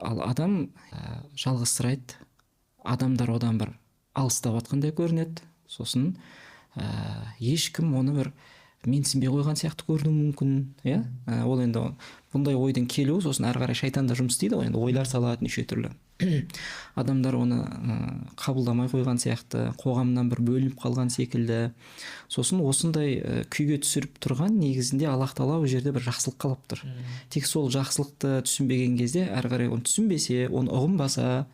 Ал адам жалғызсырайды, адамдар одан бір алыстап жатқандай көрінеді. Сосын ешкім оны бір менсінбей қойған сияқты көрінуі мүмкін, иә. Ол енді бұндай ойдың келуі, сосын ары қарай шайтан да жұмыс істейді ғой, енді ойлар салады неше түрлі. Адамдар оны қабылдамай қойған сияқты, қоғамнан бір бөлініп қалған секілді. Сосын осындай күйге түсіріп тұрған негізінде Аллах Тағала ол жерде бір жақсылық қалап тұр. Тек сол жақсылықты түсінбеген кезде, ары қарай оны түсінбесе, оны ұғынбаса,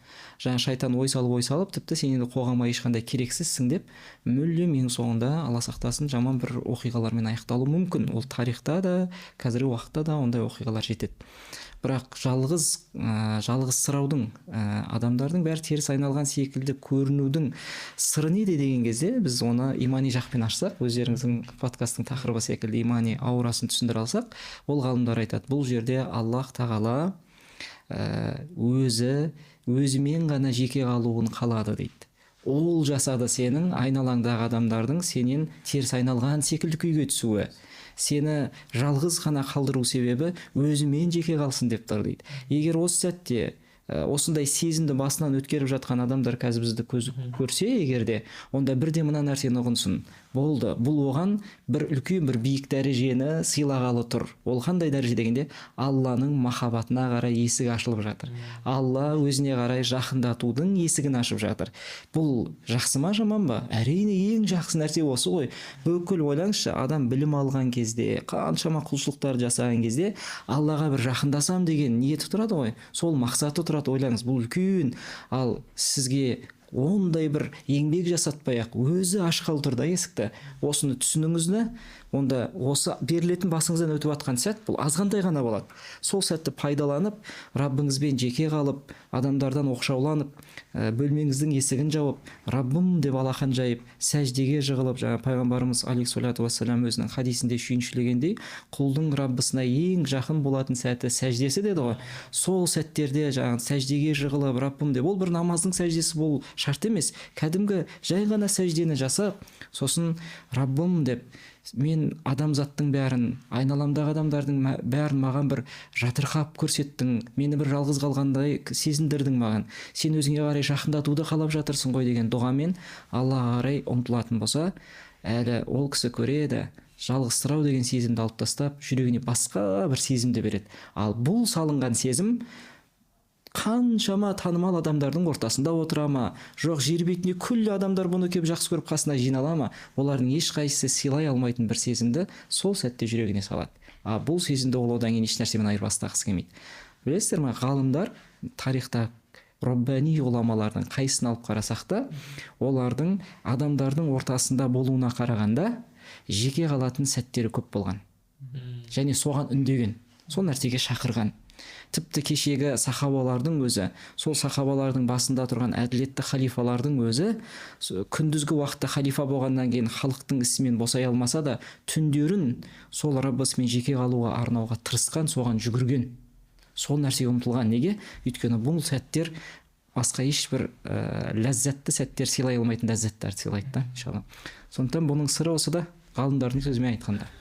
жаңа шайтан ой салып, тіпті сен енді қоғамға ешқандай керексізсің деп, мүлдем ең соңында Алла сақтасын жаман бір оқиғалармен аяқталуы мүмкін. Ол тарихта да, қазіргі уақытта да ондай оқиғалар жетеді. Бірақ жалғыз сыраудың, адамдардың бәрі теріс айналған секілді көрінудің сыры неде деген кезде, біз оны имани жақпен ашсақ, өздеріңіздің подкасттың тақырыбы секілді имани аурасын түсіндіре алсақ, ол ғалымдар айтады, бұл жерде Аллах Тағала өзімен ғана жеке қалуын қалады дейді. Ол жасады сенің айналаңдағы адамдардың сенен теріс айналған секілді күйге түсуі. Сені жалғыз ғана қалдыру себебі өзімен жеке қалсын деп тұр дейді. Егер осы сәтте осындай сезімді басынан өткеріп жатқан адамдар қазір бізді көрсе егерде, онда бірде мына нәрсені ұғынсын. Болды, бұл оған бір үлкен бір биік дәрежені сыйлағалы тұр. Ол қандай дәреже дегенде, Алланың махаббатына қарай есік ашылып жатыр. Алла өзіне қарай жақындатудың есігін ашып жатыр. Бұл жақсы ма, жаман ба? Әрине ең жақсы нәрсе осы ғой. Бүкіл ойлаңызшы, адам білім алған кезде, қаншама құлшылықтар жасаған кезде, Аллаға бір жақындасам деген ниеті тұрады ғой. Сол мақсаты тұрады, ойлаңыз, бұл үлкен. Ал сізге ондай бір еңбек жасатпай-ақ өзі ашқалы тұр да есікті. Осыны түсініңізді, онда осы берілетін басыңыздан өтіп жатқан сәт бұл азғантай ғана болады. Сол сәтті пайдаланып, Раббыңызбен жеке қалып, адамдардан оқшауланып, бөлмеңіздің есігін жауып, Раббым деп алақан жайып, сәждеге жығылып, жаңа пайғамбарымыз алейхиссалату вассалам өзінің хадисінде сүйіншілегендей, құлдың Раббысына ең жақын болатын сәті сәждесі деді ғой. Сол сәттерде жаңа сәждеге жығылып, Раббым деп, ол бір намаздың сәждесі бол шарт емес. Кәдімгі жай ғана сәждені жасап, сосын Раббым деп, мен адамзаттың бәрін, айналамдағы адамдардың бәрін маған бір жатырқап көрсеттің, мені бір жалғыз қалғандай сезіндірдің маған, сен өзіңе қарай жақындатуды қалап жатырсың ғой деген дұғамен Аллаға қарай ұмтылатын болса, әлі ол кісі көреді, жалғызсырау деген сезімді алып тастап, жүрегіне басқа бір сезімді береді. Ал бұл салынған сезім қаншама танымал адамдардың ортасында отыра ма, жоқ жер бетінде күллі адамдар бұны келіп жақсы көріп қасына жинала ма, олардың ешқайсысы сыйлай алмайтын бір сезімді сол сәтте жүрегіне салады. Бұл сезімді ол одан кейін еш нәрсемен айырбастағысы келмейді. Білесіздер ме, ғалымдар тарихта Раббани ғұламалардың қайсысын алып қарасақ та, олардың адамдардың ортасында болуына қарағанда жеке қалатын сәттері көп болған. Және соған үндеген, сол нәрсеге шақырған. Тіпті кешегі сахабалардың өзі, сол сахабалардың басында тұрған әділетті халифалардың өзі, күндізгі уақытта халифа болғаннан кейін халықтың ісімен босай алмаса да, түндерін сол Раббысымен жеке қалуға арнауға тырысқан, соған жүгірген. Сол нәрсеге ұмтылған. Неге? Өйткені бұл сәттер басқа ешбір ләззатты сәттер сыйлай алмайтын ләззаттарды сыйлайды да, иншалла. Сондықтан бұның сыры осы да, ғалымдардың сөзімен айтқанда.